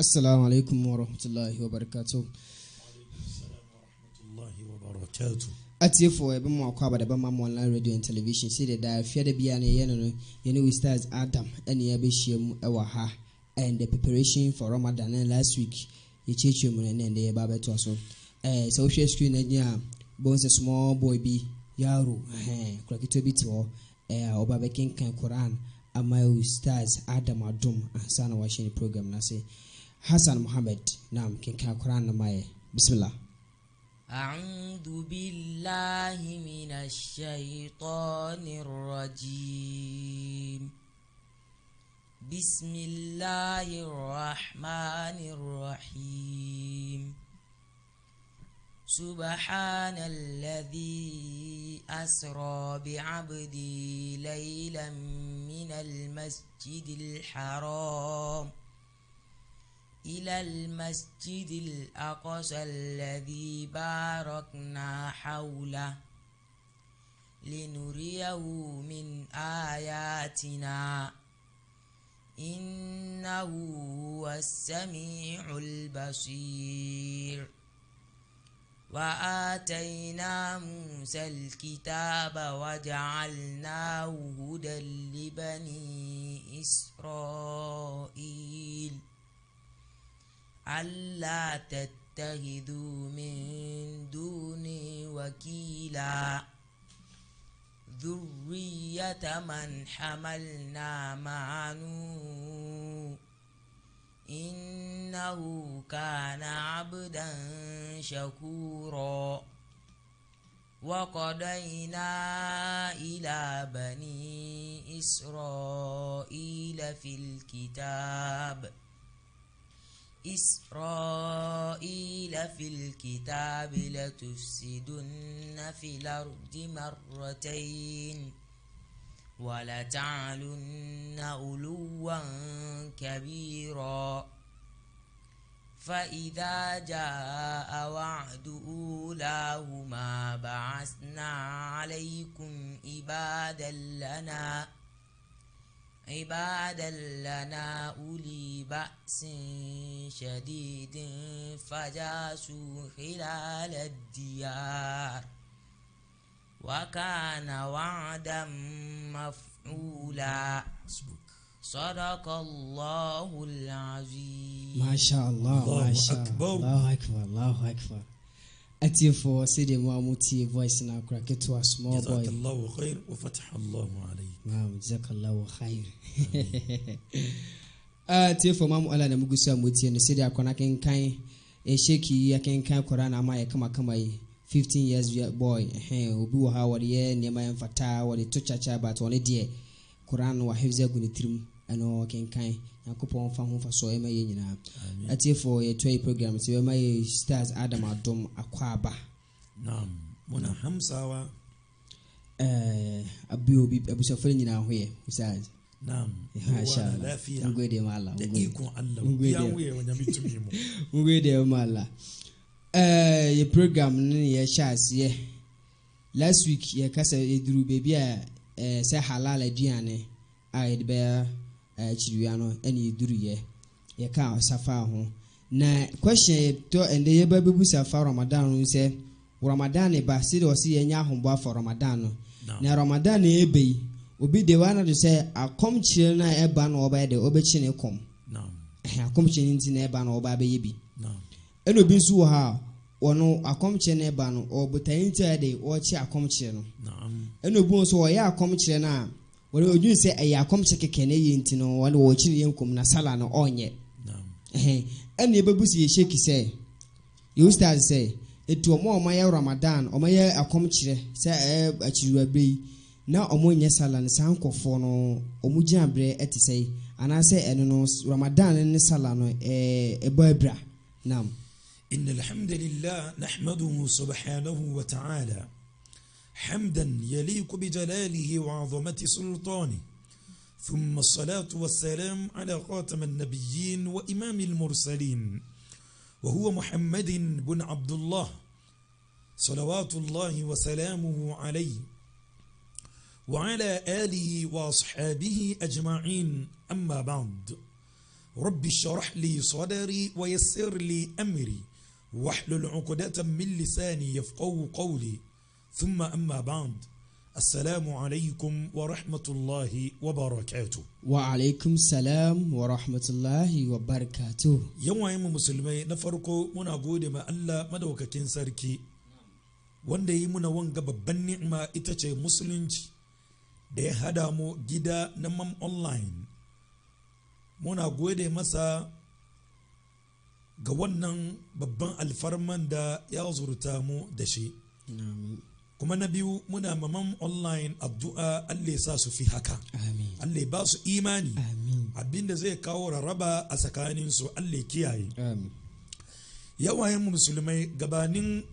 Assalamu alaikum wa rahmatullahi wa barakatuh. Atifo ebe mo akwa bada bama mo online radio and television say that fear the bia na ye no ye we stars Adam and ye be hiem ewa ha and the preparation for Ramadan and last week ye cheche mu na ye ba beto so so we share screen na bones a small boy bi yaro krakito bi to oba be kan Quran ama we stars Adam Adum ansana wa share program na say Hassan Muhammad nam kan Quran na mai bismillah. أعوذ بالله من الشيطان الرجيم بسم الله الرحمن الرحيم سبحان الذي أسرى بعبدي ليلا من المسجد الحرام إلى المسجد الأقصى الذي باركنا حوله لنريه من آياتنا إنه هو السميع البصير وآتينا موسى الكتاب وجعلناه هدى لبني إسرائيل ألا تتخذوا من دوني وكيلا ذرية من حملنا مع نوح إنه كان عبدا شكورا وقضينا إلى بني إسرائيل في الكتاب لتفسدن في الأرض مرتين ولتعلن علوا كبيرا فإذا جاء وعد أولاهما بعثنا عليكم عبادا لنا أولي بأس شديد فجاسوا خلال الديار وكان وعدا مفعولا صدق الله العظيم. ما شاء الله ما شاء الله الله أكبر الله أكبر. Atifo sidi muamuti voice na kraketo a small boy. Jazakallahu khair wa fataha Allahu alayk. Jazakallahu khair. Atifo mamu ala na mugusa muti no sidi akona kenkan sheki ya kenkan Quran ama ya kama yi 15 years boy obi wo ha wode ye niema ya mfata wode to chacha but wone de Quran wa hifza gunitirim ano kenkan yakopon fa ho fa so ema ye nyina atifo ye toy program so ema ye stars Adam Adum akwaba naam mona hamsawa abi abusafari nyina ho ye stars naam masha lafiya ngode mala iko Allah ya we wanyabitumi mu ngode mala ye program ni ye chance last week ye kasa eduru baby a say halal aduane a de be chiriwa no ene eduru ye ka safa ho na question to ende ye ba bebu safa Ramadan no say Ramadan e ba se de o se ye nya ahombo for Ramadan no na Ramadan e be obi de wana do say akom chire na e ba no oba de obechi ne kom akom chire nti na e ba no oba be ye bi eno bi nso ha wono akomche na eba no obutan ti ade wo chi akomche no eno bu nso wo ya akomche na wo odun se ayi akomche keke na yi nti no wo chi ne yenkom na sala no onye eno ebebusi ye sheki se you start say etu omo ya Ramadan omo ya akomche se achiru abrei na omo nye sala ne sankofo no omo giabre etisei ana se eno no Ramadan ne sala no eba abra nam. إن الحمد لله نحمده سبحانه وتعالى حمدا يليق بجلاله وعظمة سلطانه ثم الصلاة والسلام على خاتم النبيين وإمام المرسلين وهو محمد بن عبد الله صلوات الله وسلامه عليه وعلى آله وأصحابه أجمعين أما بعد rabbi shrah li sadri wa yassir li amri wahlul 'uqdatan min lisani yafqahu qawli thumma amma ba'd. Assalamu alaikum wa rahmatullahi wa barakatuh. Wa alaikum salam wa rahmatullahi wa barakatuh. Yawayen mu musulmai, na farko muna gode ma Allah madaukakin sarki wanda yi muna wanga babban ni'ima ita ce musulunci da ya hada mu gida na Mam Online. Muna gode masa ga wannan babban alfarman da ya zurta mu da shi. Kuma na biyu, muna Mam Online addu'a Allah ya sa su fi haka. Allah ya ba su imani. Abinda zai kawo rarraba a tsakaninsu Allah ya kiyaye. Yawayen musulmai, gabanin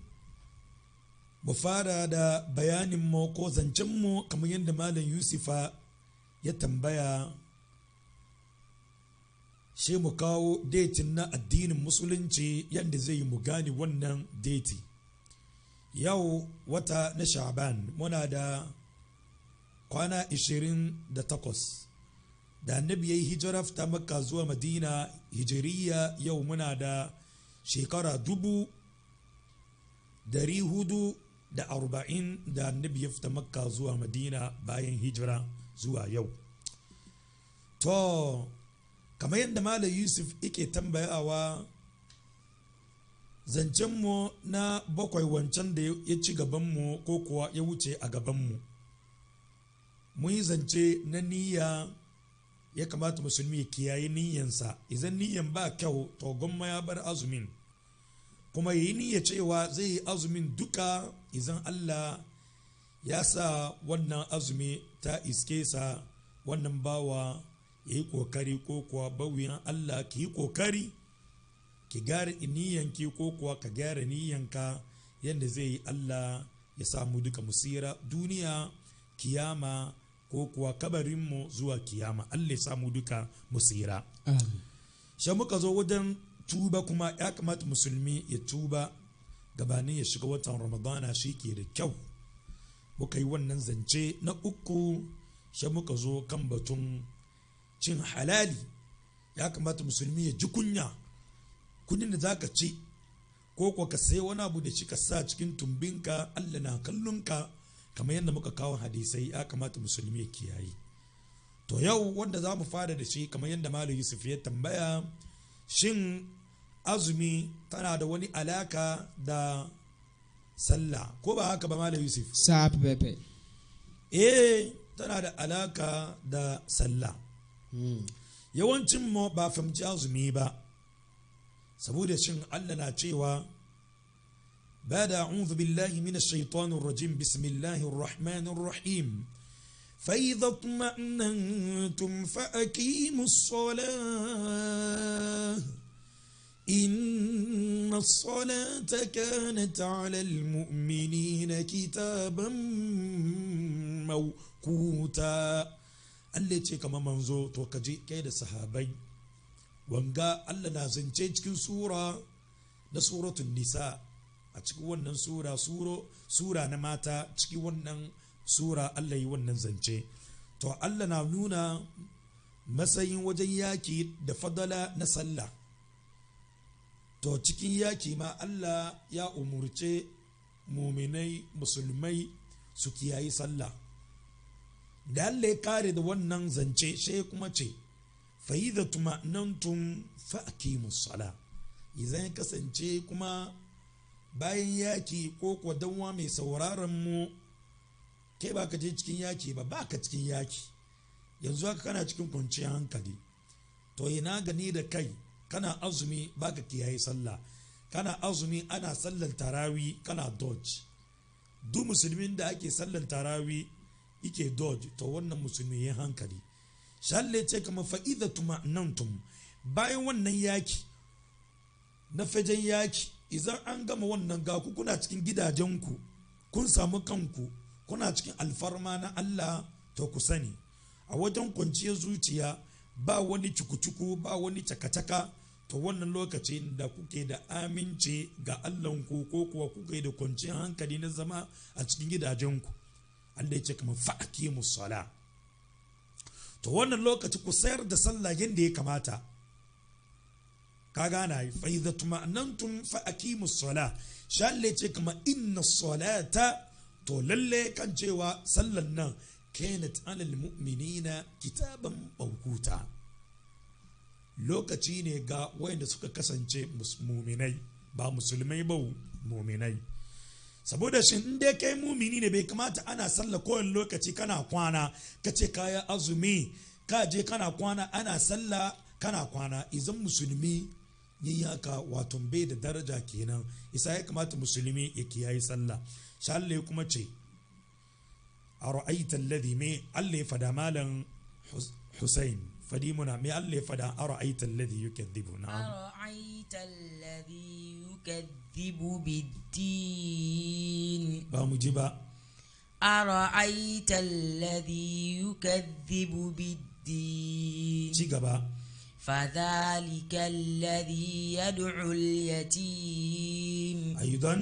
mu fara da bayanin mu ko zancen mu kamar yadda Malam Yusufa ya tambaya, shi mu kawo datin na addinin musulunci yadda zai mu gane wannan dati. Yau wata na Sha'ban, muna da kwana 28 da annabi ya yi hijira fita Makka zuwa Madina hijiriya. Yau muna da shekara 440 da annabi ya fita Makka zuwa Madina bayan hijira zuwa yau. To kamar yadda Malam Yusuf yake tambayawa, zancenmu na bakwai wancan da ya ci gabanmu ko kuwa ya wuce a gabanmu, mun yi zance na niyya. Ya kamata musulmi ya kiyaye niyyansa. Idan niyyan ba kyau, to gwamma ya bar azumin, kuma yi niyya cewa zai yi azumin duka idan Allah ya sa wannan azumi ta iske sa. Wannan bawa ya yi kokari, ko kuwa bawiyan Allah ki yi kokari ki gyara niyyanki, ko kuwa ka gyara niyyanka yadda zai yi Allah ya samu duka musira duniya, kiyama, ko kuwa kabarinmu zuwa kiyama. Allah ya samu duka musira. Sha muka zo wajen tuba, kuma ya kamata musulmi ya tuba gabanin ya shiga watan Ramadana, shi ke da kyau. Muka yi wannan zance na uku. Sha muka zo kan batun cin halali. Ya kamata musulmi ya ji kunya. Kudin da zaka ci, ko kuwa ka sai wani abu da shi ka sa cikin tumbinka, Allah na kallonka, kamar yadda muka kawo hadisai. Ya kamata musulmi ya kiyaye. To yau wanda za mu fara da shi, kamar yadda Malam Yusuf ya tambaya, shin azumi tana da wani alaka da sallah ko ba haka ba Malam Yusuf? Safi pepe. Tana da alaka da sallah. Yawancin mu ba fahimci azumi ba, saboda shin Allah na cewa بعد أعوذ بالله من الشيطان الرجيم بسم الله الرحمن الرحيم فإذا اطمأننتم فأقيموا الصلاة إن الصلاة كانت على المؤمنين كتابا موقوتا. Allah ce kamar manzo, to ka je kai da sahabai, wanga Allah na zance cikin na suratul nisa. A cikin wannan sura na mata, cikin wannan sura Allah yi wannan zance. To Allah na nuna matsayin wajen yaki da fadala na sallah. To cikin yaki ma Allah ya umurce muminai musulmai su kiyayi sallah. Da Allah ya kare da wannan zance, sai kuma ce fa idza tuma'nantum fa aqimus sala. Idan ya kasance kuma bayan yaki, ko kuwa danwa mai sauraron mu, kai ba ka je cikin yaki ba ka cikin yaki, yanzu haka kana cikin kwanciyar hankali, to ina gani da kai kana azumi ba ka kiyaye sallah, kana azumi ana sallar tarawi kana dodge. Duk musulmin da ake sallar tarawi yake dodge, to wannan musulmi ya hankali. Shalle ce kamar fa'idha tuma'nantum, bayan wannan yaki na fajen yaki, idan an gama wannan gaku kuna cikin gidajenku, kun samu kanku kuna cikin alfarma na Allah, to ku sani a wajen kwanciyar zuciya ba wani cuku-cuku, ba wani caka-caka, to wannan lokacin da kuke da amince ga Allahnku, ko kuwa kuke da kwanciyar hankali na zama a cikin gidajenku, Allah ya ce kamar fa'aqimus sala. To wannan lokaci ku sayar da sallah yadda ya kamata. ka gana fa idza tuma'nantum fa aqimus sala shalle ce kuma inna salata to lalle kan cewa sallan nan kanat alal mu'minina kitaban mawquta lokaci ne ga wayanda suka kasance mu'minai ba musulmai ba mu'minai saboda shi in dai kai mumini ne bai kamata ana sallah kowane lokaci kana kwana kace kaya azumi ka je kana kwana ana sallah kana kwana idan musulmi yayi haka wato bai da daraja kenan isa ya kamata musulmi ya kiyaye sallah shalle kuma ce ara'aita alladhi me Allah fada malan Hussein fadi muna me Allah fada ara'aita alladhi yukadhibu na'am ara'aita alladhi yukadhibu bid-din ba mu ji ba ara'aita alladhi yukadhibu bid-din ci gaba فذلك الذي يدعو اليتيم أيضا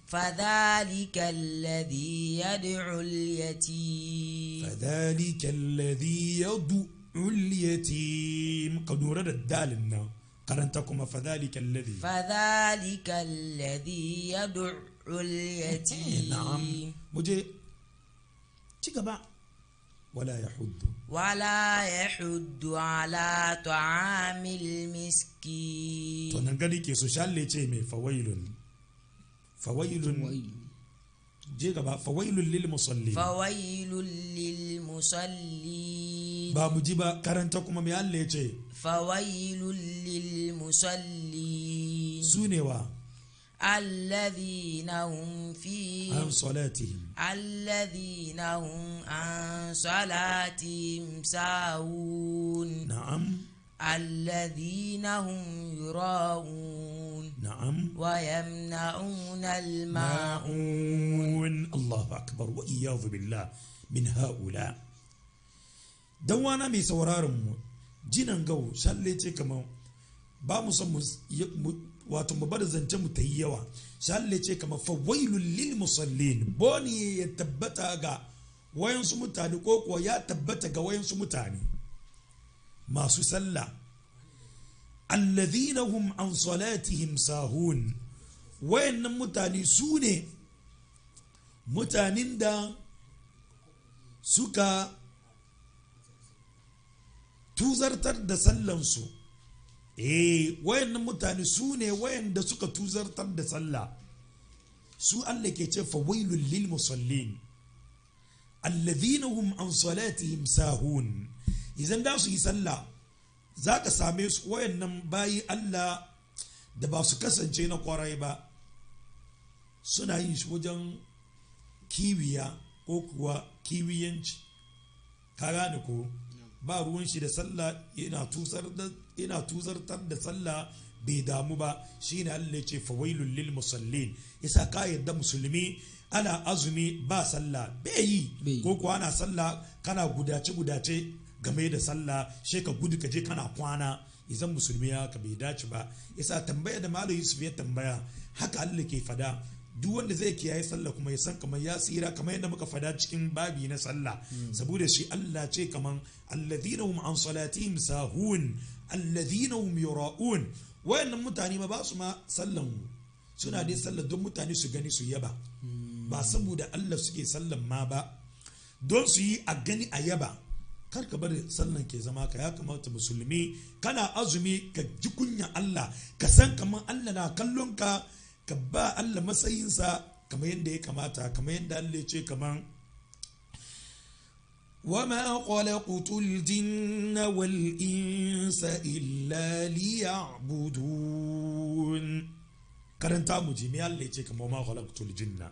فذلك الذي يدعو اليتيم فذلك الذي يدعو اليتيم قد ورد الدال قرنتكم فذلك الذي يدعو اليتيم نعم مجھے تيجا ولا يحض على طعام المسكين to nan gani ke so shalle ce mai fawailun je gaba fawailun lil musallin ba mu ji ba karanta kuma mai Allah ya ce fawailun lil musallin sune wa الذين هم عن صلاتهم ساهون نعم الذين هم يراءون نعم ويمنعون الماعون الله أكبر وإياذ بالله من هؤلاء دوانا مي سورارم جنان جو شاليتي كما بامو wato mu bar zance mu ta yi yawa shalle ce kamar fawailul lil musallin boni ya tabbata ga wayansu mutane ko kuwa ya tabbata ga wayansu mutane masu sallah alladhina hum an salatihim sahun wayannan mutane su ne mutanen da suka tuzartar da sallansu wayannan mutane su ne wayanda suka tuzartar da sallah su Allah ke ce fa wailul lil musallin alladhina hum an salatihim sahun idan da su yi sallah zaka same su wayannan bayi Allah da ba su kasance na kwarai ba suna yin shi wajen kiwiya ko kuwa kiwiyanci ka gane ko ba ruwan shi da sallah yana tuzartar da sallah bai damu ba shine Allah ya ce fawailul lil musallin yasa ka yadda musulmi ana azumi ba sallah bai yi ko kuwa ana sallah kana gudace game da sallah she ka gudu ka je kana kwana idan musulmi ya ka bai dace ba yasa tambaya da Malam Yusuf ya tambaya haka Allah ke fada duk wanda zai kiyaye sallah kuma ya san kamar ya tsira kamar yadda muka fada cikin babi na sallah saboda shi Allah ce kamar alladhina hum an salatihim sahun alladhina hum yura'un wayannan mutane ma ba su ma sallan suna dai sallah don mutane su gani su yaba ba saboda Allah suke sallan ma ba don su yi a gani a yaba kar ka bari sallan ke zama ka ya kamata musulmi kana azumi ka ji kunya Allah ka san kamar Allah na kallon ka ka ba Allah matsayinsa kamar yadda ya kamata kamar yadda Allah ya ce kamar وما خلقت الجن والإنس إلا ليعبدون karanta mu ji me Allah ya ce kamar ma khalaqtul jinna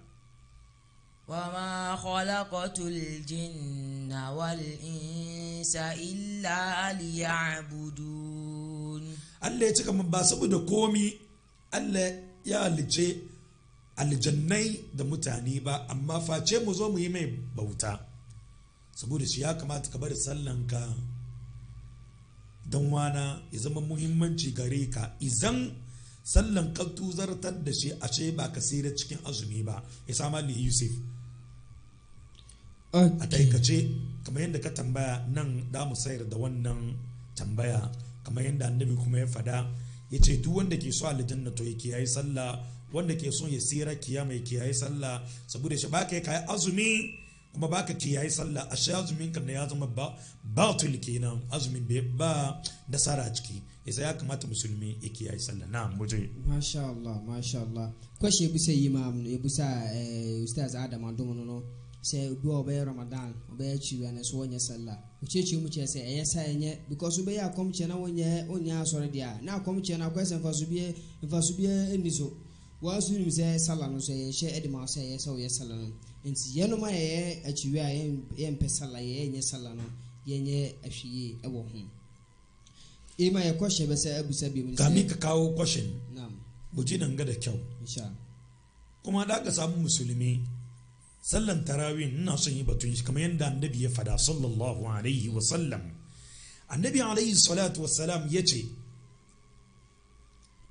وما خلقت الجن والإنس إلا ليعبدون Allah ya ce kamar ba saboda komi Allah ya halice aljannai da mutane ba amma face mu zo mu yi mai bauta saboda shi ya kamata ka bari sallanka don wana ya zama muhimmanci gare ka izan sallan ka tuzartar da shi a ce ba ka sira cikin azumi ba ya sama ne Yusuf a taikace kamar yadda ka tambaya nan da mu sayar da wannan tambaya kamar yadda annabi kuma ya fada yace duk wanda ke so aljanna to ya kiyaye sallah, wanda ke son ya tsira kiyama ya kiyaye sallah, saboda shi baka kai azumi kuma baka kiyaye sallah, a sha azumin kan ya zama batil kenan, azumin bai ba nasara ciki. Yasa ya kamata musulmi ya kiyaye sallah. Na muje masha Allah kwashe bisa imam ya bisa ustaz Adam Adomo no sai do obey Ramadan obey chiwa na so wonya sallah uchechi mu che say eye sai nye because obey akom che na wonya asore dia na akom che na kwese mfasubie eniso wasu ni say sallah no say she edima say ye so ye sallah no enti ye no ma ye achiwa ye mpe sallah ye nye sallah no ye nye ahwiye ewo ho ima ya kwashe ba sai abu sabi mun kami ka kawo question. Na'am Buji nan ga da kyau insha kuma da ka samu musulmi sallan tarawih ina son yi batun shi kamar yadda annabi ya fada sallallahu alaihi wa sallam. Annabi alaihi salatu wa salam yace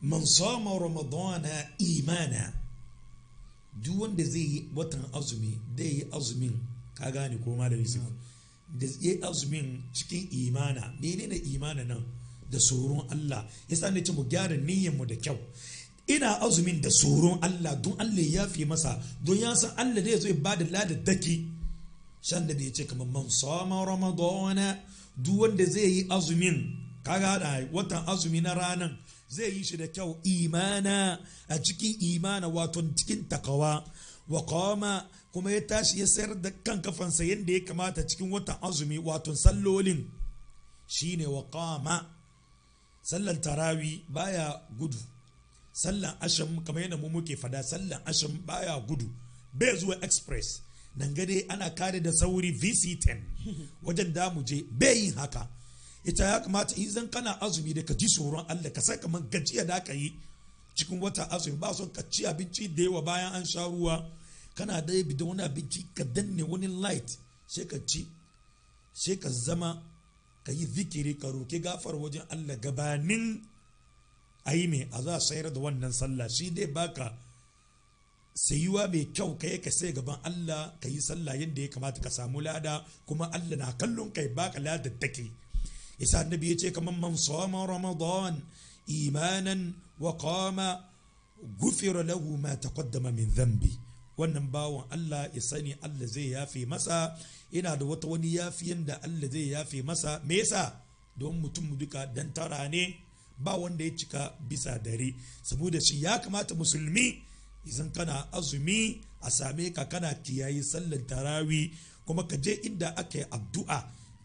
man sama ramadana imana, duk wanda zai yi watan azumi da yi azumin, ka gane ko malam Yusuf, da yi azumin cikin imana. Menene imana nan? Da tsoron Allah. Yasa ne ce mu gyara niyyar mu da kyau. Ina azumin da tsoron Allah don Allah ya fi masa, don ya san Allah zai zo ya bada ladaddaki. Shan da bai ce kamar man sama ramadana, duk wanda zai yi azumin, kaga da watan azumi na ranan zai yi shi da kyau imana, a cikin imana wato cikin takawa, wa qama kuma ya tashi ya sayar da kan kafansa yadda ya kamata cikin watan azumi wato sallolin shine wa qama. Sallan tarawi baya gudu, sallan asham kamar yadda mu muke fada, sallan asham baya gudu, bai zuwa express nan gade ana kare da sauri VC10 wajen damu je bai yin haka. Ita ya kamata idan kana azumi da ka ji tsoron Allah, ka sai kamar gajiya da ka yi cikin wata azumi, ba son ka ci abinci da yawa bayan an sha ruwa, kana da yabi da wani abinci ka danne wani light sai ka ci, sai ka zama ka yi zikiri, ka roki gafar wajen Allah gabanin a yi mai a za a sayar da wannan sallah. Shi dai baka sayuwa mai kyau ka yi ka sai gaban Allah ka yi sallah yadda ya kamata ka samu lada, kuma Allah na kallon kai baka lada take. Isa annabi ya ce kamar man sama ramadan imanan wa qama gufira lahu ma taqaddama min dhanbi. Wannan bawan Allah ya sani Allah zai yafe masa, ina da wani yafiyan da Allah zai yafe masa. Me yasa? Don mutum duka dan tara ne, ba wanda ya cika bisa dare, saboda shi ya kamata musulmi idan kana azumi a same ka kana kiyaye sallar tarawi, kuma ka je inda aka yi addu'a.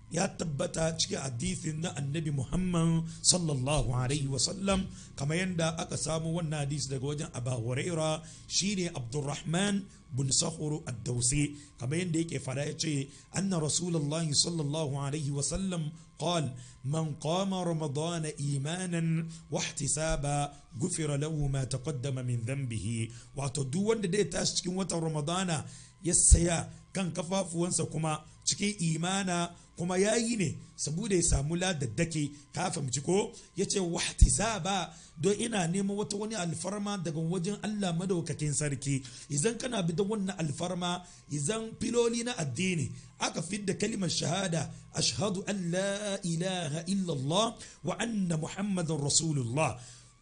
Ya tabbata cikin hadisin na annabi Muhammad sallallahu alaihi wasallam, kama yadda aka samu wannan hadisi daga wajen Abu Huraira, shine Abdurrahman bin Sakhur ad-Dawsi, kama yadda yake fara yace anna Rasulullahi sallallahu alaihi wasallam قال من قام رمضان إيمانا واحتسابا غفر له ما تقدم من ذنبه. wato duk wanda da ya tashi cikin watan Ramadana ya saya kan kafafuwansa kuma cikin imana, kuma yayi ne saboda ya samu ladaddake, ka fahimci ko? Yace wahtisaba, don ina neman wani alfarma daga wajen Allah madaukakin sarki. Idan kana bi da wannan alfarma, idan filoli na addini aka fidda kalimar shahada ashhadu an la ilaha illallah wa anna muhammadan rasulullah,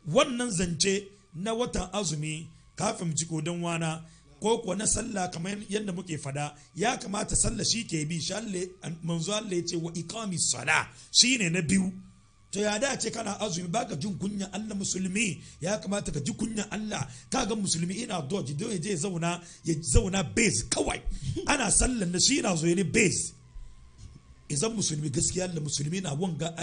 wannan zance na watan azumi, ka fahimci ko dan wana, ko kuwa na sallah kamar yadda muke fada, ya kamata sallah shi ke bi, shalle manzo Allah ya ce wa iqamis sala shine na biyu. To ya dace kana azumi baka jin kunya Allah? Musulmi ya kamata ka ji kunya Allah. Kaga musulmi ina doji don ya zauna base kawai ana sallan na shi na zo ne base. Idan musulmi gaskiya Allah musulmi na wanga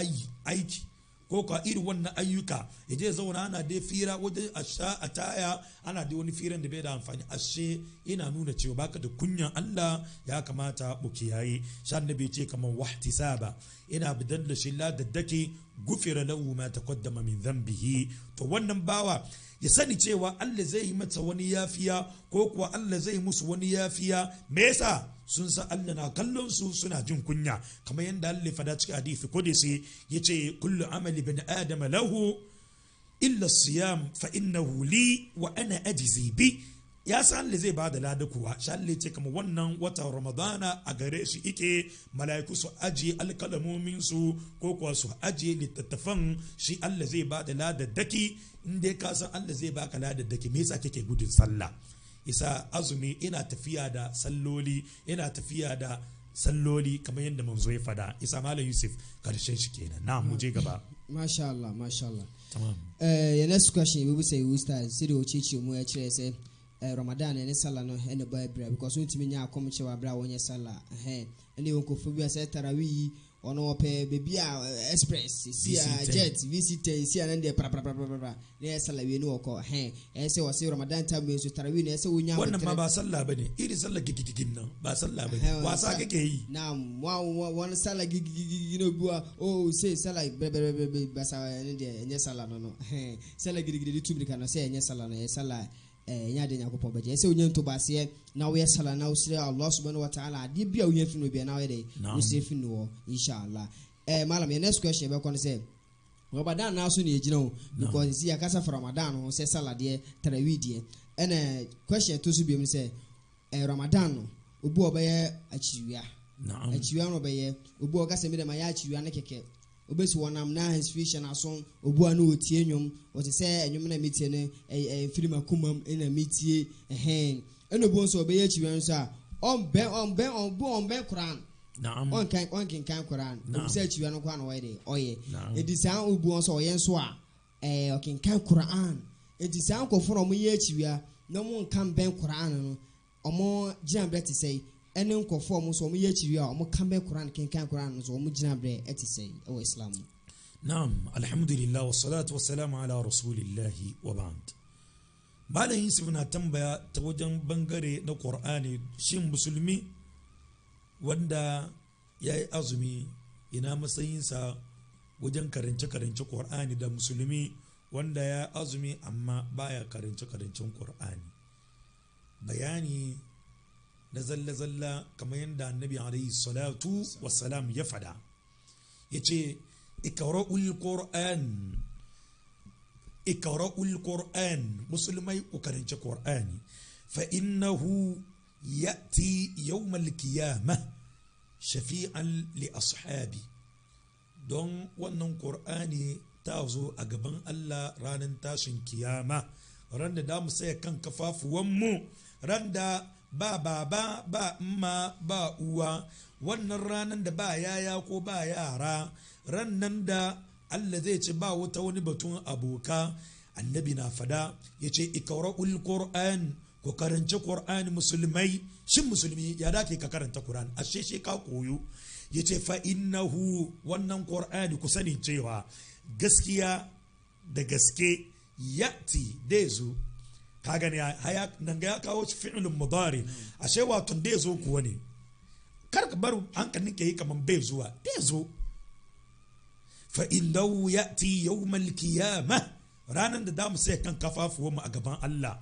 aiki ko ka iri wannan ayyuka, ya je zauna ana dai fira wajen a sha a taya, ana dai wani firan da bai da amfani, ashe ina nuna cewa baka da kunyan Allah. Ya kamata mu kiyaye. Shan nabi ce kamar wahtisaba, ina bidan da shi ladaddake gufira lahu ma taqaddama min dhanbihi. To wannan bawa ya sani cewa Allah zai yi mata wani yafiya, ko kuwa Allah zai musu wani yafiya. Me yasa? Sun san Allah na kallon su, suna jin kunya, kamar yadda Allah ya fada cikin hadisi kodisi yace kullu amali bin adama lahu illa siyam fa innahu li wa ana ajzi bi. ya san Allah zai bada lada kuwa sha Allah ce kamar wannan watan Ramadana a gare shi ike mala'iku su ajiye alkalamomin su ko kuwa su ajiye littattafan shi Allah zai bada lada daki inda ka san Allah zai baka lada daki me yasa kake gudun sallah isa azumi ina tafiya da salloli kamar yadda manzo ya fada isa malam Yusuf karshen shi kenan na mu je gaba masha Allah tamam your next question we say we start see the ochichi mu ya kire say Ramadan and Salah no and the Bible because we timi nya come chewa bra wonye Salah and you ko fobi say tarawih ono pe baby express see jet visitor see and dey pra ne Salah we no ko say was Ramadan time so tarawih ne say wonya wannan ma ba sallah bane iri sallah gigigin nan ba sallah bane wasa kake yi na one Salah gigigin no bua say Salah ba sa ne dey nya Salah no Salah gigigin tubri kan say nya Salah no Salah nya de nyakopɔ bɛgye sɛ onye nto baseɛ na wo sala na wo sire Allah subhanahu wa ta'ala ade bia wo yɛfi no bia na wo de wo sire fi no inshallah malam your next question be kon say Ramadan na so ne gyina wo because si akasa for Ramadan ho sɛ sala de tarawih de ɛna question to so biem sɛ Ramadan no obi obɛyɛ achiwia no bɛyɛ obi ɔkasa mi de ma yɛ achiwia ne keke obesi wonam na inspiration aso obua no otie nwom wote se enwom na metie ne film akomam na metie eno bo so obeye chiwe nso a on ben Quran naam on kan Quran obese chiwe no kwa no wede oye edisa obu so oye nso a okin kan Quran edisa nkofo no mo ye chiwe na mo kan ben Quran no omo jiambe te sei ene nkofo mo so mo ye chiwi a mo kan be Quran kan Quran so mo gina bre etisei o Islam naam alhamdulillah wassalatu wassalamu ala rasulillah wa ba'd malam Yusuf na tambaya ta wajen bangare na Qur'ani shin musulmi wanda yayi azumi ina matsayinsa wajen karance Qur'ani da musulmi wanda ya azumi amma baya karancen Qur'ani bayani na zalla kamar yadda annabi alayhi salatu wassalam ya fada yace ikra'ul qur'an musulmai ku karanci qur'ani fa innahu ya'ti yawm al-qiyamah shafi'an li ashabi don wannan qur'ani ta zo a gaban Allah ranar tashin kiyama ran da mu saya kan kafafuwan mu ran da ba baba ba amma ba uwa wannan ranan da ba yaya ko ba yara rannan da Allah zai ce ba wata wani batun aboka annabi na fada yace ikra'ul qur'an ko karanci qur'ani musulmai shin musulmi ya dake ka karanta qur'an ashe she ka koyo yace fa innahu wannan qur'ani ku sani cewa gaskiya da gaske yati dezu ka gani haya nan ga ya kawo fi'ilun mudari ashe wato da zo kuwa ne kar ka bar hankalin ke yi kaman bai zuwa da zo fa innahu ya'ti yawmal qiyamah ranan da damu sai kan kafafuwan mu a gaban Allah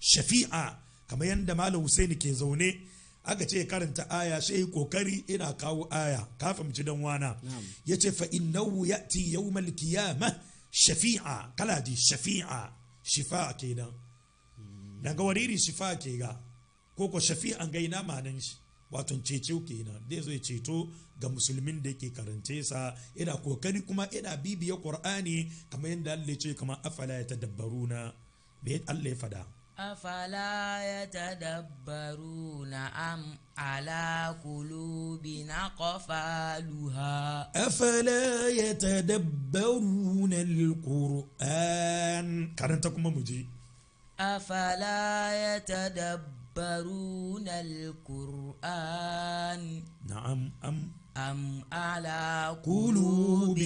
shafi'a kamar yanda malam Husaini ke zaune aka ce karanta aya sai kokari ina kawo aya ka fahimci dan wana yace fa innahu ya'ti yawmal qiyamah shafi'a kala di shafi'a shifa kenan daga wariri shifa ke ga ko shafi'an ga ina manan shi wato cece kenan dai zai ceto ga musulmin da yake karance sa ina kokari kuma ina bibiya qur'ani kamar yanda Allah ya ce kamar afala yatadabbaruna bai Allah ya fada afala yatadabbaruna am ala qulubina qafaluha afala yatadabbaruna alquran karanta kuma muje أفلا يتدبرون القرآن نعم أم على قلوب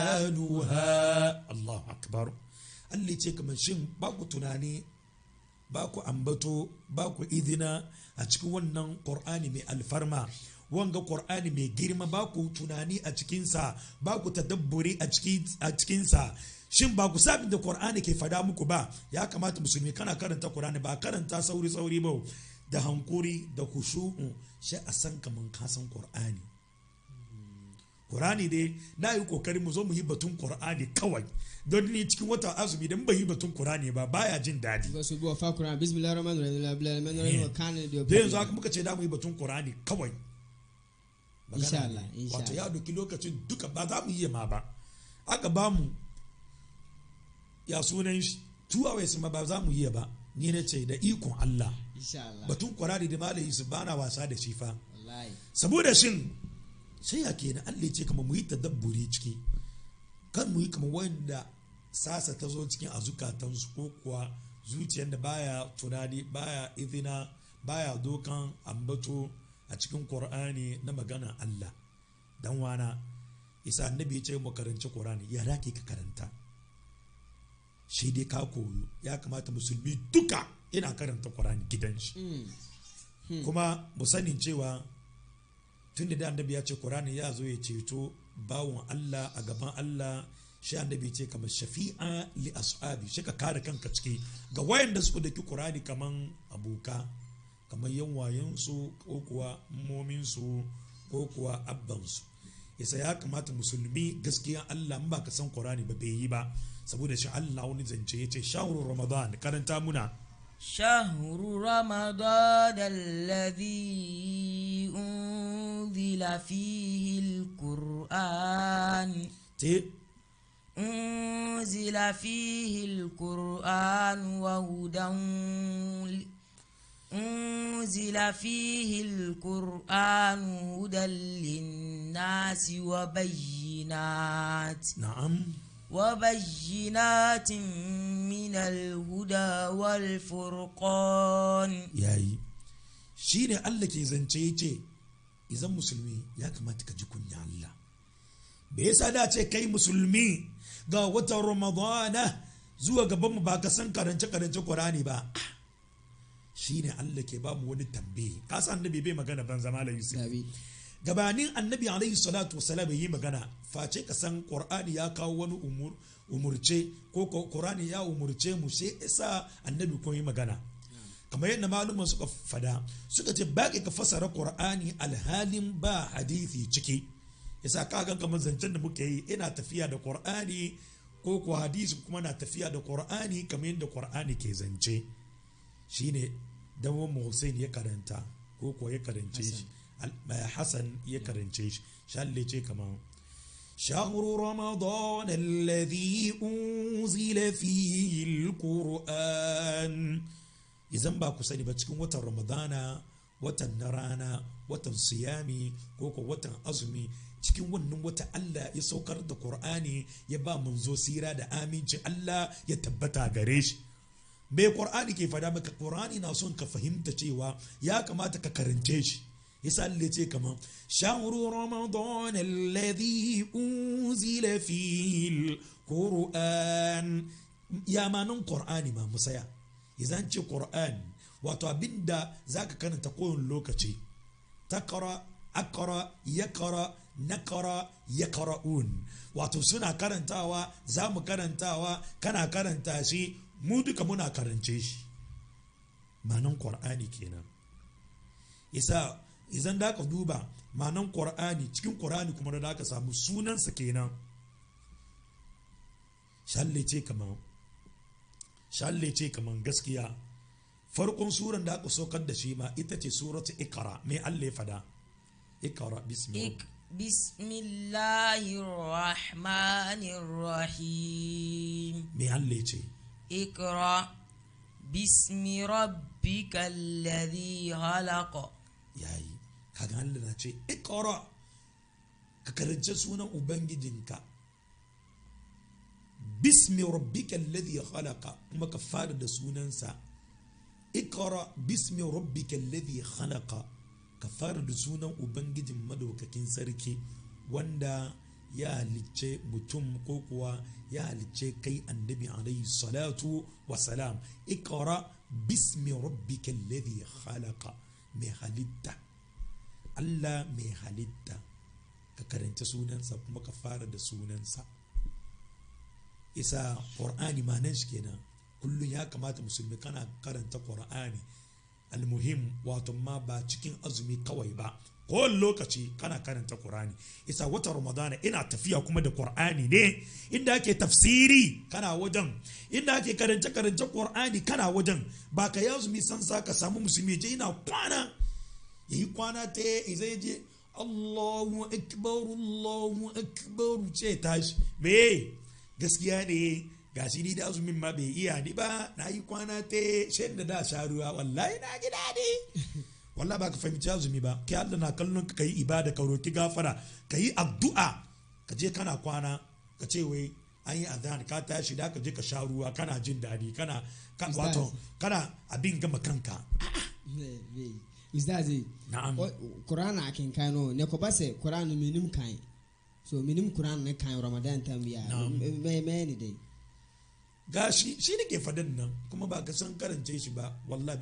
أقفالها الله أكبر اللي تكمل شن باكو تناني باكو أمبتو باكو إذنا أتكو ونن قرآن من الفرما wanga Qur'ani mai girma ba ku tunani a cikinsa ba ku tadabburi a cikinsa shin ba ku sabin da Qur'ani ke fada muku ba ya kamata musulmi kana karanta Qur'ani ba karanta sauri ba da hankuri da khushu'u shi a san kaman ka san Qur'ani Qur'ani dai na yi kokari mu zo mu yi batun Qur'ani kawai don ni cikin wata azumi da ba yi batun Qur'ani ba baya jin dadi ba su bi wa fa Qur'an bismillahir rahmanir rahim wa kana da yanzu haka muka ce da mu yi batun Qur'ani kawai insha Allah wato ya doki lokacin duka ba za mu yi ma ba aka ba mu ya sunan shi 2 hours ma ba za mu yi ba ni ne ce da ikon Allah insha Allah batun Qur'ani da malai su bana wasa da shi fa wallahi saboda shin sai ya kenan Allah ce kamar mu yi tadabburi ciki kan mu yi kamar wanda sasa ta zo cikin azukatansu ko kuwa zuciyar da baya tunani baya izina baya dokan ambato a cikin Qur'ani na magana Allah dan wana isa annabi ya ce mu karanci Qur'ani ya rake ka karanta shi dai ka koyo ya kamata musulmi duka yana karanta Qur'ani gidan shi kuma mu sanin cewa tun da annabi ya ce Qur'ani ya zo ya ceto bawon Allah a gaban Allah shi annabi ce kamar shafi'a li ashabi shi ka kare kanka ciki ga wayanda suka daki Qur'ani kaman abuka kamar yan wayensu ko kuwa mominsu ko kuwa abbansu yasa ya kamata musulmi gaskiya Allah ba ka san Qur'ani ba bai yi ba saboda shi Allah wani zance ya ce shahru ramadan karanta muna شهر رمضان الذي أنزل فيه القرآن أنزل فيه القرآن هدى للناس وبينات من الهدى والفرقان yayi shine Allah ke zance yace idan musulmi ya kamata ka ji kunya Allah bai yasa da ce kai musulmi ga watan Ramadana zuwa gaban mu ba ka san karance Qur'ani ba shine Allah ke ba mu wani tambaye ka san annabi bai magana ban zama la Yusuf gabanin annabi alaihi salatu wasalam yi magana face ka san Qur'ani ya kawo wani umurce ko Qur'ani ya umurce mu sai isa annabi ko yi magana kamar yadda maluman suka fada suka ce baki ka fasara Qur'ani alhalin ba hadisi ciki yasa kaga kamar zancen da muke yi ina tafiya da Qur'ani ko ko hadisi kuma na tafiya da Qur'ani kamar yadda Qur'ani ke zance shine dawo mu Hussein ya karanta ko ko ya karance shi Hassan ya karance shi shalle ce kamar shahru ramadan alladhi unzila fihi alquran idan ba ku sani ba cikin watan ramadana watan na rana watan siyami ko ko watan azumi cikin wannan wata Allah ya saukar da Qur'ani ya ba manzo sira da aminci Allah ya tabbata gare shi bai Qur'ani ke fada maka Qur'ani na son ka fahimta cewa ya kamata ka karance shi yasa Allah ce kaman shahru ramadan alladhi unzila fihi alquran ya manan Qur'ani ma musaya idan ce Qur'an wato abinda zaka karanta kowane lokaci takara akara yakara nakara yakra'un wato suna karantawa za mu karantawa kana karanta shi mu duka muna karance shi manan Qur'ani kenan isa idan da ka duba manan Qur'ani cikin Qur'ani kuma da ka samu sunansa kenan shalle ce kaman gaskiya farkon suran da aka saukar da shi ma ita ce suratu Iqra me Allah ya fada Iqra bismillahir rahmanir rahim me Allah ya ce Iqra bismi rabbikal ladhi khalaq yayi kaga Allah na ce Iqra ka karanta sunan ubangijinka bismi rabbikal ladhi khalaqa kuma ka fara da sunansa Iqra bismi rabbikal ladhi khalaqa ka fara da sunan ubangijin madaukakin sarki wanda ya halicce mutum ko kuwa ya halicce kai annabi alayhi salatu wasalam Iqra bismi rabbikal ladhi khalaqa mai halitta Allah mai halitta ka karanta sunansa kuma ka fara da sunansa isa Qur'ani ma nan shi kenan kullum ya kamata musulmi kana karanta Qur'ani almuhim wato ma ba cikin azumi kawai ba ko lokaci kana karanta Qur'ani. Isa wata Ramadana ina tafiya kuma da Qur'ani ne, inda ake tafsiri kana wajen, inda ake karance Qur'ani kana wajen. Ba ka yazumi san sa ka samu musulmi je ina kwana, yayi kwana ta zai je Allahu akbar ce tashi. Me gaskiya ne gashi ni da azumin ma bai iya ni ba, na yi kwana ta shaida da sharuwa, wallahi na ji daɗi. Wallahi ba ka fahimci azumi ba, kai Allah na kallon ka yi ibada, ka roki gafara, ka yi addu'a, ka je kana kwana ka ce wai an yi azan ka tashi da ka je ka sha ruwa kana jin daɗi, kana wato kana abin gama kanka. Ustazi, na'am. Quran akin kano ne ko base Quran minim kan. So minim Quran ne kan Ramadan tambiya. Me ni dai. Gashi shi ne ke fadan nan kuma ba ka san karance shi ba, wallahi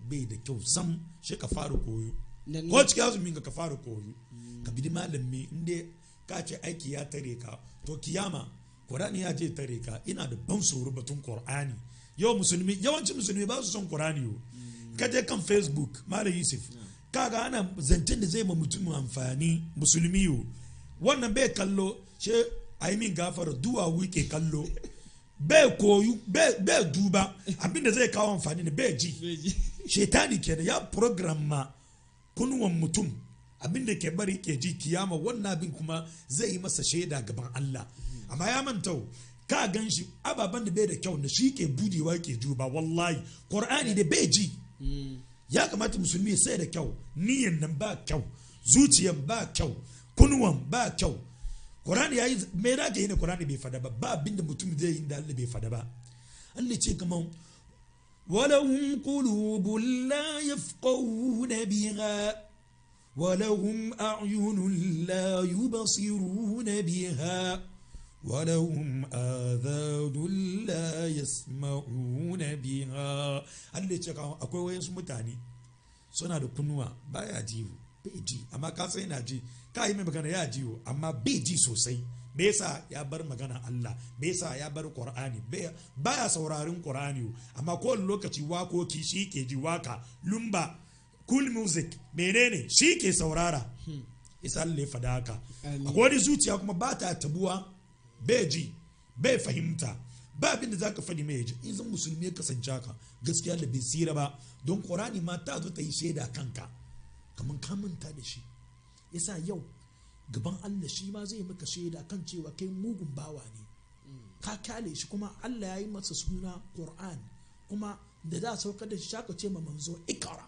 bai da kyau sam. Shi ka fara koyo ko cikin azumin ka fara koyo, ka bi malami inda ka ce aiki ya tare ka to kiyama Qur'ani ya je tare ka. Ina da ban tsoro batun Qur'ani yau. Yawancin musulmi ba su son Qur'ani yo. Ka je kan Facebook Malam Yusuf kaga ana zancen da zai ma mutum amfani, musulmi yo wannan bai kallo she ai min gafara duwa wike kallo bai koyu bai duba abinda zai kawo amfani ne bai ji. Shetani kenan ya program ma kunwan mutum abinda ke bari ke ji, kiyama wannan abin kuma zai yi masa shaida gaban Allah. Amma ya manta ka gan shi ababen da bai da kyau da shi ke budewa ke duba. Wallahi Qur'ani da bai ji. Ya kamata musulmi sai da kyau, niyan nan ba kyau, zuciyan ba kyau, kunwan ba kyau. Qur'ani yayi me da ke yi ne Qur'ani bai fada ba, ba abinda mutum zai yi da Allah bai fada ba. Allah ce kaman walahum qulubun la yafqahuna biha walahum a'yunun la yubsiruna biha walahum adhanun la yasma'una biha. Allah ce kaman akwai wayansu mutane suna da kunnuwa baya ji, bai ji, amma ka sai na ji, ka yi mai magana ya jiwo amma bai ji sosai. Me yasa ya bar magana Allah, me yasa ya bar Qur'ani, baya saurarin Qur'ani, amma kowane lokaci wakoki shi ke ji, waka lumba cool music menene shi ke saurara. Isa Allah ya fada haka. Akwai wani zuciya kuma ba ta tabuwa, bai ji bai fahimta, ba abin da zaka fadi mai ji. In zan musulmi ya kasance haka gaskiya da bai tsira ba, don Qur'ani ma ta zo ta yi shaida kanka kaman ka manta da shi. Yasa yau gaban Allah shi ma zai maka shaida kan cewa kai mugun bawa ne, ka kyale shi, kuma Allah ya yi masa suna Qur'an, kuma da za saukar da shi shaka ce ma manzo ikra,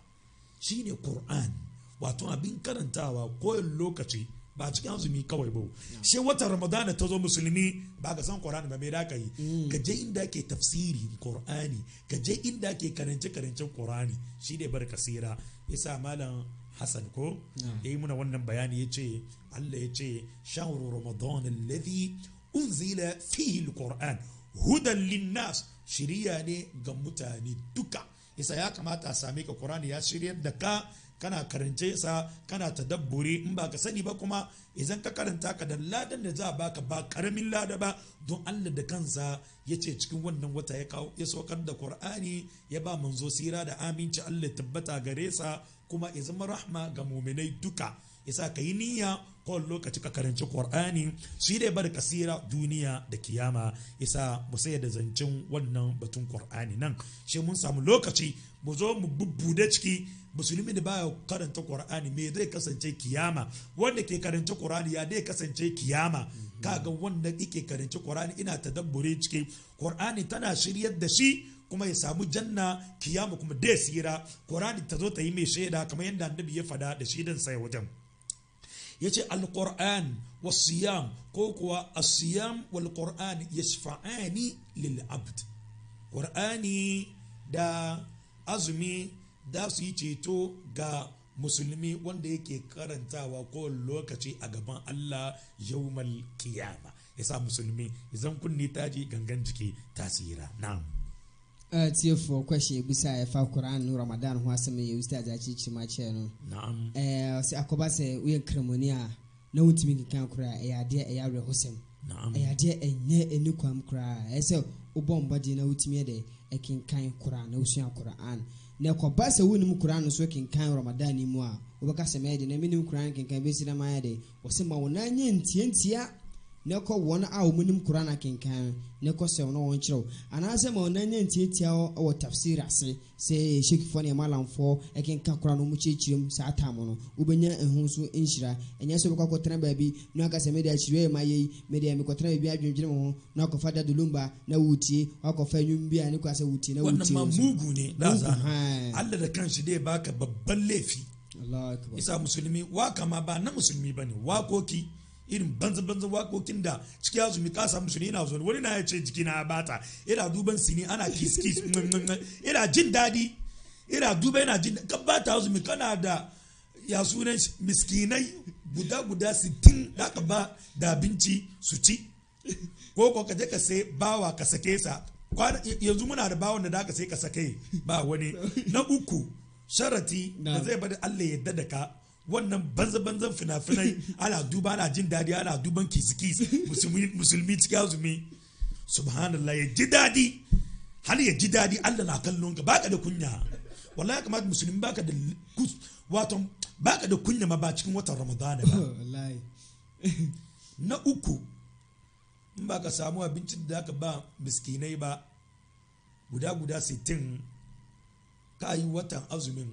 shine Qur'an, wato abin karantawa koyon lokaci, ba cikin azumi kawai ba. Shi wata Ramadana ta zo musulmi ba ka san Qur'ani ba, me da ka yi? Ka je inda ke tafsiri Qur'ani, ka je inda ke karancen Qur'ani, shi ne bar kasira. Yasa malam Hassan ko yayi muna wannan bayani, yace Allah yace shahru ramadan alladhi unzila fihi alquran hudan linnas, shiriya ne ga mutane duka. Yasa ya kamata a same ka Qur'ani ya shiryar da ka, kana karance sa, kana tadabburi. In ba ka sani ba kuma idan ka karanta ka da ladan da za baka ba karamin lada ba, don Allah da kansa yace cikin wannan wata ya saukar da Qur'ani, ya ba manzo sira da aminci Allah tabbata gare sa, kuma ya zama rahma ga mu'minai duka. Yasa ka yi niyya kowane lokaci ka karanci Qur'ani, shi dai bar kasira duniya da kiyama. Yasa mu sai da zancen wannan batun Qur'ani nan, shi mun samu lokaci mu zo mu bubbude ciki. Musulmi da baya karanta Qur'ani me zai kasance kiyama, wanda ke karanta Qur'ani ya dai kasance kiyama. Kaga wanda yake karanta Qur'ani ina tadabbure ciki, Qur'ani tana shiryar da shi kuma ya samu janna, kiyama kuma dai sira. Qur'ani ta zo ta yi mai shaida kamar yadda annabi ya fada da shidan sai wajen yace al-Qur'an was-siyam, ko kuwa as-siyam wal-Qur'an yashfa'ani lil-abd. Qur'ani da azumi da su yi ceto ga musulmi wanda yake karantawa ko lokaci a gaban Allah yawmal kiyama. Yasa musulmi idan kunni taji gangan jiki tasira. Na'am. Tiefo kwashe bisa ya fa Qur'an Ramadan ho asame ya ustaz a ci ma ce no. Na'am. Sai akoba sai uye kremoniya na wutimi kan kura ya de ya rehosem. Na'am. Ya de enye eni kwam kura. Ese ubon body na wutimi de ekin kan Qur'an na usua Qur'an. na koba sɛ wonim Quran so kenkan Ramadan ni mu a wobɛka sɛ mɛde na menim Quran kenkan bɛsi na mayɛ de wɔsɛ ma wona nyɛ ntiantia na kɔ wɔn a wɔnim Quran kenkan na kɔ sɛ wɔn wɔn kyerɛw anaasɛ ma wona nyɛ ntiantia wɔ tafsir ase sɛ shekifo ne malamfo kenkan Quran no mu kyerɛkyerɛm saa tam no wobɛnya ehu so nhyira ɛnyɛ sɛ wobɛkɔ kɔtena baabi na aka sɛ mede akyerɛ ma yɛ mede me kɔtena baabi adwendwene ho na akɔfa da dolumba na wutie akɔfa nwum bi a ne kwa sɛ wutie na wutie wannan mugu ne da zana Allah da kanshi dai baka babban laifi Allah akbar isa musulmi waka ma ba na musulmi bane wakoki irin banza wakokin da ciki azumi ka samu musulmi ina zo wani na ya ce jiki na bata ina duban sini ana kiss ina jin dadi ina duba ina jin ka bata azumi kana da ya sunan miskinai guda 60 da ka ba da abinci su ci ko ka je ka sai bawa ka sake sa yanzu muna da bawon da ka sai ka sake ba wani na uku sharati da zai bada Allah ya yadda da ka wannan banzan fina-finai ana duba ana jin dadi ana duban kis musulmi cikin azumi subhanallah ya ji dadi har ya ji dadi Allah na kallon ka baka da kunya wallahi ya kamata musulmi baka da wato baka da kunya ma ba cikin watan ramadana ba wallahi na uku in baka samu abincin da aka ba miskinai ba guda 60 ka yi watan azumin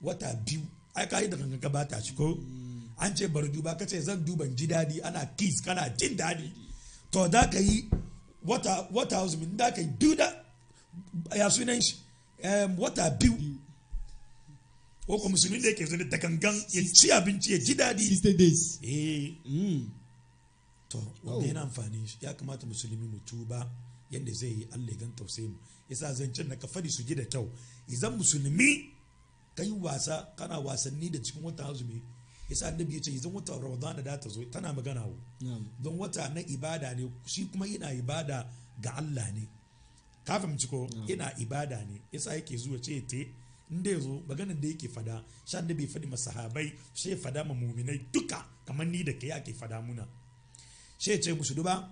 wata 2 ai ka yi da kanka gabata shi ko an ce bar duba ka ce zan duban ji dadi ana kiss kana jin dadi to da ka yi wata azumin da ka yi biyu da ya sunan shi wata 2 ko kuma musulmi da yake zuwa da gangan ya ci abinci ya ji dadi 60 days to wanda yana amfani shi ya kamata musulmi mu tuba yadda zai yi Allah ya gan tausayin mu yasa zancen na ka fadi su ji da kyau idan musulmi kai wasa kana wasanni da cikin wata azumi yasa annabi ya ce idan wata Ramadan da ta zo tana magana wo don wata na ibada ne shi kuma yana ibada ga Allah ne ka fahimci ko yana ibada ne yasa yake zuwa ce te inda yazo maganar da yake fada sha annabi fadi masahabai sai fada ma mu'minai duka kamar ni da kai ake fada muna sai ce musu duba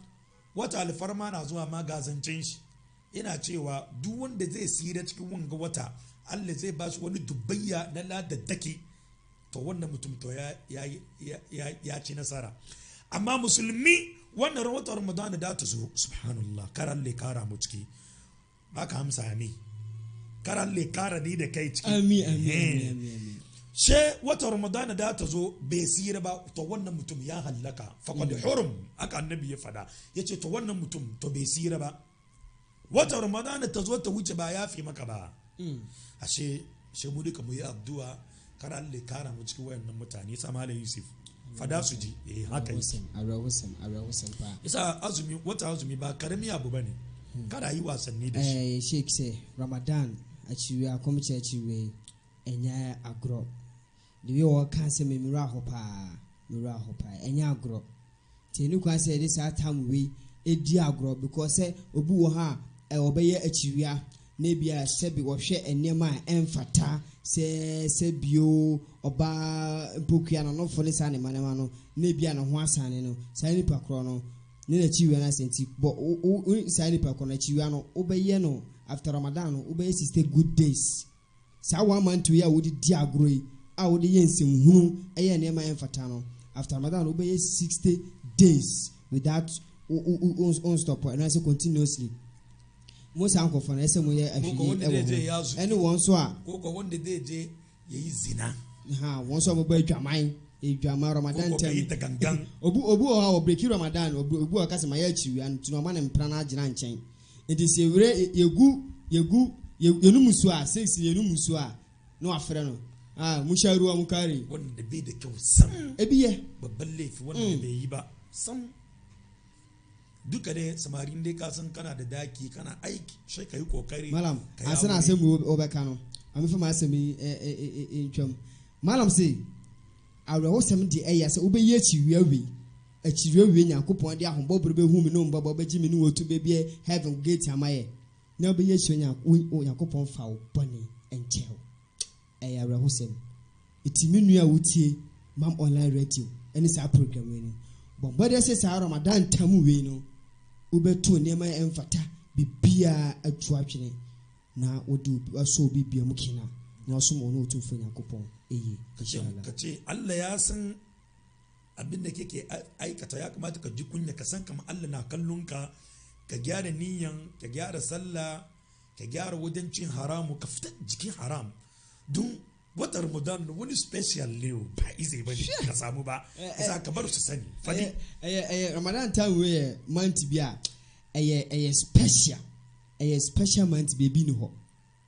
wata alfarma na zuwa ma gazancin shi ina cewa duk wanda zai sira cikin wanga wata Allah zai ba shi wani dubbayya na ladaddaki to wannan mutum to ya ci nasara amma musulmi wannan watan Ramadan da ta zo subhanallah karan le kara mu ciki baka amsa ne karan le kara ni da kai ciki amin she wata Ramadan da ta zo bai sira ba to wannan mutum ya hallaka faqad hurum aka annabi ya fada yace to wannan mutum to bai sira ba wata Ramadan ta zo ta wuce ba ya fi maka ba ashe mu duka mu yi addu'a kar Allah ya kara mu cikin wayannan mutane sa Malam Yusuf fada su ji haka yi arawusan fa isa azumi wata azumi ba karami abu bane kada yi wasanni da shi sheik say Ramadan a ciwe akom che ciwe enya agro the way o kan say me mira hopa enya agro te ni kwa say this time we edi agro because say obi wo ha obeye achiwia na bia sebi wo hwe enema emfata se bio oba mpokua no fo ne sa ne manema no na bia no ho asane no sai ni pakro no ne na chiwia na senti bo sai ni pakro na chiwia no obeye no after Ramadan no obeye 60 good days sa 1 month we a wodi di agro yi a wodi yensem hunu eye enema emfata no after Ramadan no obeye 60 days without on stop and I say continuously most uncle for ese mo ye afidi any one so a ko won de je ye zina won so mo ba adwaman Ramadan tem obu ha o break Ramadan obu ka se ma ya chiwi an tino ma ne mpra na agina nchen enti se wure yegu yenumusu a 6 yenumusu a no afre no mu sharu am kare won de be de kyau sam ebiye babban lefi wanda bai yi ba sam duka dai samarin dai ka san kana da daki kana aiki sai ka yi kokari malam asana sai mu obeka no ami fa ma asemi ntwam malam say awo sem di eya se obeyi achiwiawe Nyankopɔn de ahombɔbro behu mi no mbɔbɔ beji mi no wotu bebie heaven gate amaye na obeyi achiwa Nyankopɔn fa wo bɔne enkyɛw eya awo sem itimi nua wotie mam online radio any sa program we ni bombode se sa Ramadan tamu we no ubetu nema emfata bibia atu atwene na wode waso bibia mu kina na waso mo no otumfo Nyankopɔn inshallah. Kace Allah ya san abin da kake aikata, ya kamata ka ji kunya, ka san kamar Allah na kallon ka gyara niyyan, ka gyara sallah, ka gyara wajen cin haramu, ka fita jikin haram. Don wata Ramadan wani special ne ba izai bane ka samu ba, isa ka bar su sani fadi. Ramadan time we month bia special month baby no ho.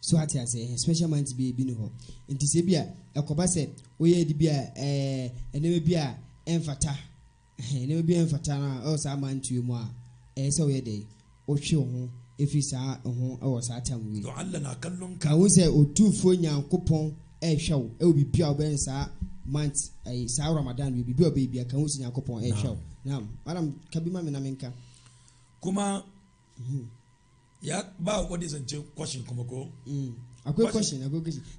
So ati ase special month baby no ho. Nti se bia ekoba se oye di bia eneme bia emfata eneme bia emfata na o sa month mu a se oye dey o hwe ho efi sa ho e wo sa time we. To Allah na kallon ka. Ka wo se otumfo Nyankopɔn hwew e obi bia oben sa month sa Ramadan we bibia obibia ka wo se Nyankopɔn hwew. Naam madam kabima me na menka kuma ya ba wani zance question kuma ko akwai question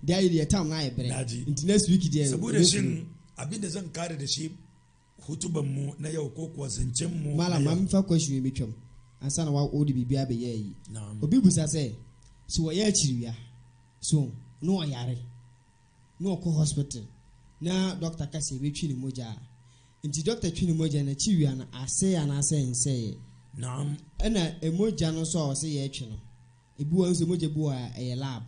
da yi time na ya bere into next week there saboda shin abinda zan kare da shi hutuban mu na yau ko kuwa zancen mu malam ma fa question mi twam ansa na wa odi bibia be yayi obi busa say so wa ya chiriya so no yare no ko hospital na doctor kase be twi ni moja nti doctor twi ni moja na chiriya na ase ya na ase nse naam ana emoja no so ose ye twi no ebi wo so moja bu a lab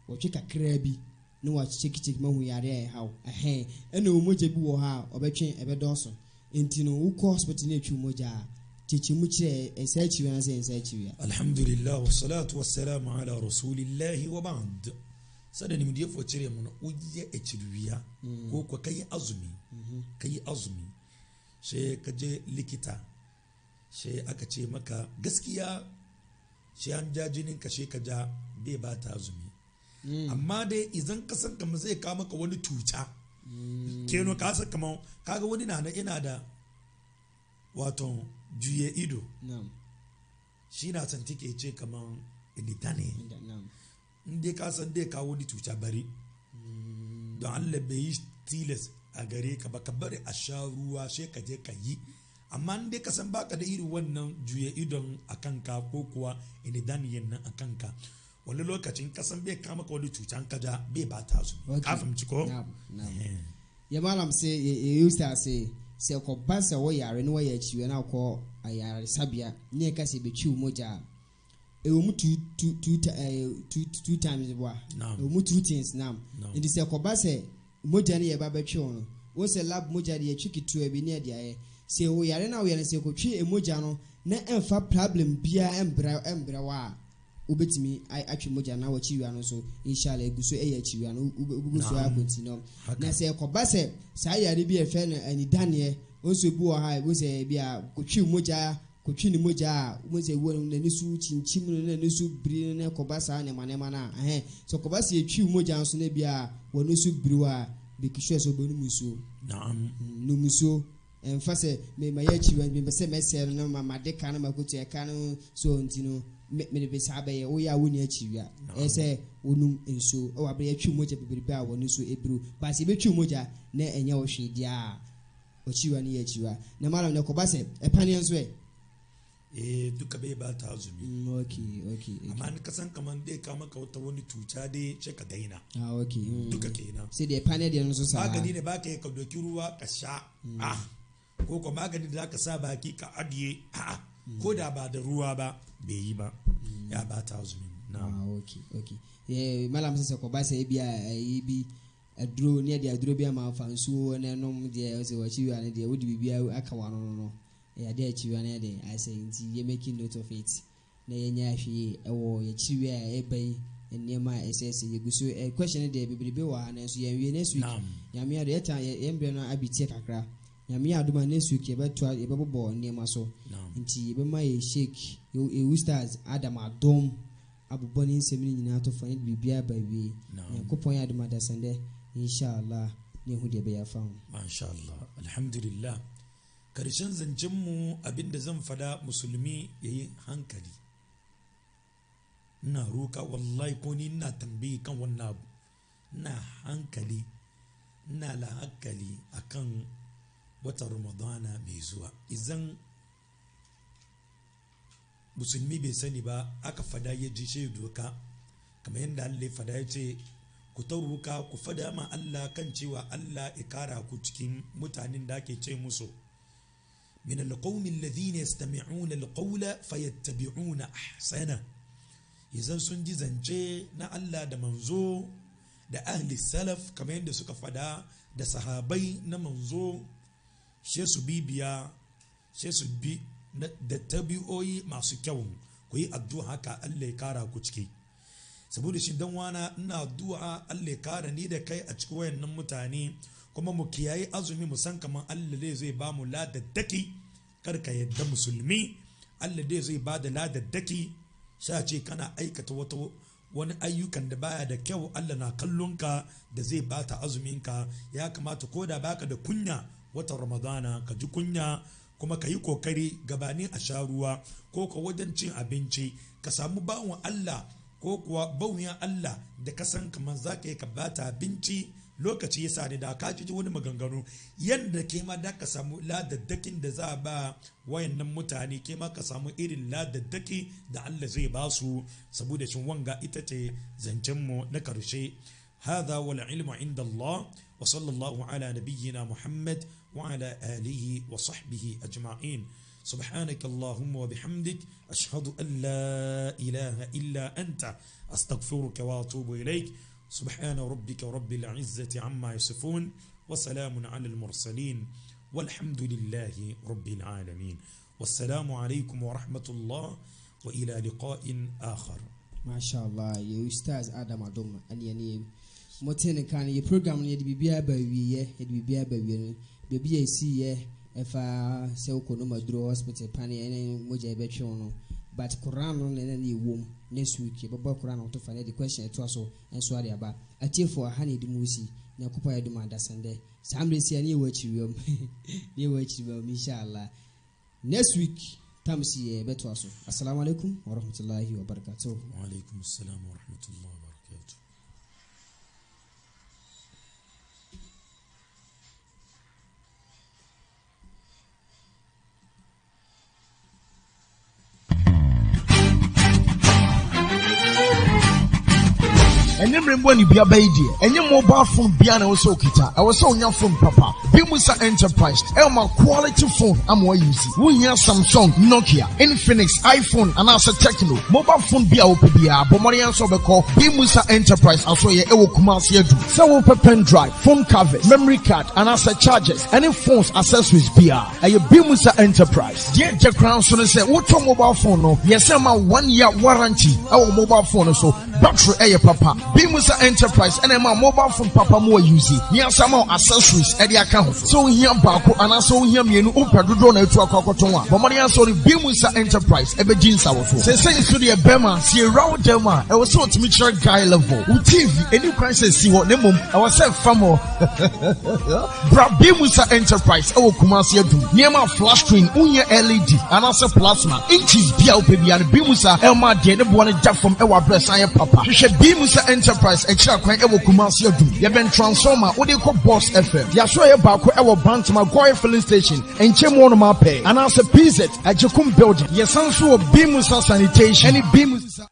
wo twi kakra bi na wa check ma hu yare e hawo ana moja bi wo ha obetwe ebe doso nti no wo ko hospital na twi moja chichi mu kire esa twi na se esa twi ya alhamdulillah wassalatu wassalamu ala rasulillah wa ba'd sadani mu die fo kire mu no uye echiruya ko ko kai azumi sai ka je likita sai aka ce maka gaskiya sai an ja jinin ka sai ka ja bai ba ta azumi amma dai idan ka san kamar zai kawo maka wani tuca keno ka san kamar kaga wani na ina da wato juye ido shi na san take ce kamar inita ne inda ka san dai kawo wani tuca bari don Allah bai yi tilas a gare ka ba, ka bari a sha ruwa sai ka je ka yi. Amma dai ka san baka da irin wannan juye idon a kanka ko kuwa inidaniyan nan a kanka, wani lokacin ka san bai kama ka wani cutan kaja bai ba ta su ka fahimci ko ya malam sai ya yusta sai ko ba sa wo yare no ya ciwe na ko ayare sabia ne ka se be ciwo moja e wo mu two times boa e wo mu two things nam ndi se ko ba se moja ne ye ba be ciwo no wo se lab moja de ye twiki tuwa bi ne de aye se wo yare na wo yare se ko twi emoja no na emfa problem bia embra wa ubetimi atwi moja na wachiwa no so inshallah eguso eyachiwa no ubuguso abotino na se ko ba se sa yare bi efe no ani danie onso bi wo ha bo se bia kotwi ni moja mo se wo na nisu chinchim no na nisu biri na ko ba sa ne manema na so ko ba se etwi moja nso na bia wo nisu biri wa be kishwe so bo muso naam no muso emfa se me mayachiwa be se mese no mama de kana makotu e kana so ntino me be sabe wo ya woni achiwia ese wonum enso o abre atwi moja bebere a woni so ebru ba se betwi moja na enya wo hwedia a ochiwa ni achiwa na mala ne ko ba se epane enso duka bai ba ta azumi okay amma ni kasan kaman dai ka maka wata wani tuta dai ce ka daina okay duka kenan sai da epane da enso sa magani ne ba ka doki ruwa ka sha ko ko magani da ka sa baki ka adiye ko da ba da ruwa ba bai yi ba ya ba ta azumi na okay malam sai ko ba sai biya bi aduro ne da aduro biya ma fansu ne nom de sai wachi wa ne de wodi bibiya aka wano no ya de achiwa ne de I say nti ye making note of it na ye nya hwe ewo ye chiwa e bai enema ss ye guso question de bibiribe wa na so ye wie next week ya me de eta ye mbre no abitie kakra ya me aduma next week ye beto ye bebobo enema so nti ye be ma ye shake ye stars adam adom abuboni nsem ni nyina to fa bibia ba wie yakopon ya aduma da sande inshallah ne hu de be ya fa mashallah alhamdulillah. Karshen zancen mu abinda zan fada musulmi yayi hankali, ina roka wallahi ko ni ina tambayi kan wannan abu, ina hankali ina la'akali akan wata ramadana mai zuwa. Idan musulmi bai sani ba aka fada ya ji shi doka kamar yadda Allah fada ya ce ku taruka ku fada ma Allah kan cewa Allah ya kara ku cikin mutanen da ake ce musu min alqawmi alladhina yastami'una alqawla fayattabi'una ahsana. Idan sun ji zance na Allah da manzo da ahli salaf kamar yadda suka fada da sahabai na manzo, she su bibiya, she su bi da tabi'oyi masu kyau. Ku yi addu'a haka Allah ya kara ku ciki. Saboda shi dan wana ina addu'a Allah ya kara ni da kai a cikin wayannan mutane, kuma mu kiyaye azumi mu san kaman Allah zai ba mu ladaddaki. Kar ka yadda musulmi Allah zai ba da ladaddaki sha ce kana aikata wani ayyukan da baya da kyau, Allah na kallonka da zai bata azuminka. Ya kamata ko da baka da kunya watan Ramadana ka ji kunya, kuma ka yi kokari gabanin a sha ruwa ko ka wajen cin abinci ka samu bawon Allah ko kuwa bauyan Allah da ka san kamar za ka yi ka bata abinci. Lokaci ya sa ne da ka ji wani maganganu yadda ke ma da ka samu ladaddakin da za a ba wayannan mutane, ke ma ka samu irin ladaddaki da Allah zai ba su. Saboda shin wanga ita ce zancenmu na karshe. Hadha wal ilmu inda Allah, wa sallallahu ala nabiyyina Muhammad wa ala alihi wa sahbihi ajma'in. سبحانك اللهم وبحمدك أشهد أن لا إله إلا أنت أستغفرك وأتوب إليك. سبحان ربك رب العزة عما يصفون وسلام على المرسلين والحمد لله رب العالمين. والسلام عليكم ورحمة الله وإلى لقاء آخر. ما شاء الله يا أستاذ آدم أدم أني متين كان يبرنامج يدي بيبيا بيبيا يدي بيبيا بيبيا بيبيا يسيه efa se ukono maduro hospital pani ene moja ebetwe no, but Quran no na na ewom next week baba Quran on to find the question to so enso ade aba atiefo ha na edimusi na kupa edum adasande samre si ani ewachiriom ni ewachiriom inshallah next week tamsi ebeto so. Assalamu alaikum wa rahmatullahi wa barakatuh. Wa alaikum assalam wa rahmatullahi wa barakatuh. And then when you be a baby, and your mobile phone piano also kita. I was on your phone, Papa. Bimusa Enterprise, Elma quality phone. I'm more using. We hear Samsung, Nokia, Infinix, iPhone, and also Techno. Mobile phone be our PBR, Bomarian Sobeko, Bimusa Enterprise. Also, ye ewo kumasi edu. So pen drive, phone covers, memory card, and also chargers. Any phones accessories BR. Aye Bimusa Enterprise. Ye the crown so they say, what mobile phone no? Yes, I'm a 1 year warranty. Our mobile phone so battery aye Papa. Bimusa Enterprise and my mobile phone Papa more using. Here some accessories at the account. So here Baku and also here me no upadudo na etu akokotonwa. Bomani so the Bimusa Enterprise ebe jinsa wofo. Say so the bema see round them e was so to meet guy level. U TV any crisis see what nemum I was say famo. Bra Bimusa Enterprise e wo Kumasi edu. Niema flash screen unye LED and also plasma. Inches bia opebia and Bimusa elma de ne bo na ja from e wa bless an Papa. Hwehwe Bimusa Enterprise extra kwan e wo Kumasi edu. Ye ben transformer wo de ko Boss FM. Ya so ye ba ko e wo Bantama Goy filling station enche mo no ma pay. And also PZ Ajekum building. Ye sanso Bimusa sanitation. Any Bimusa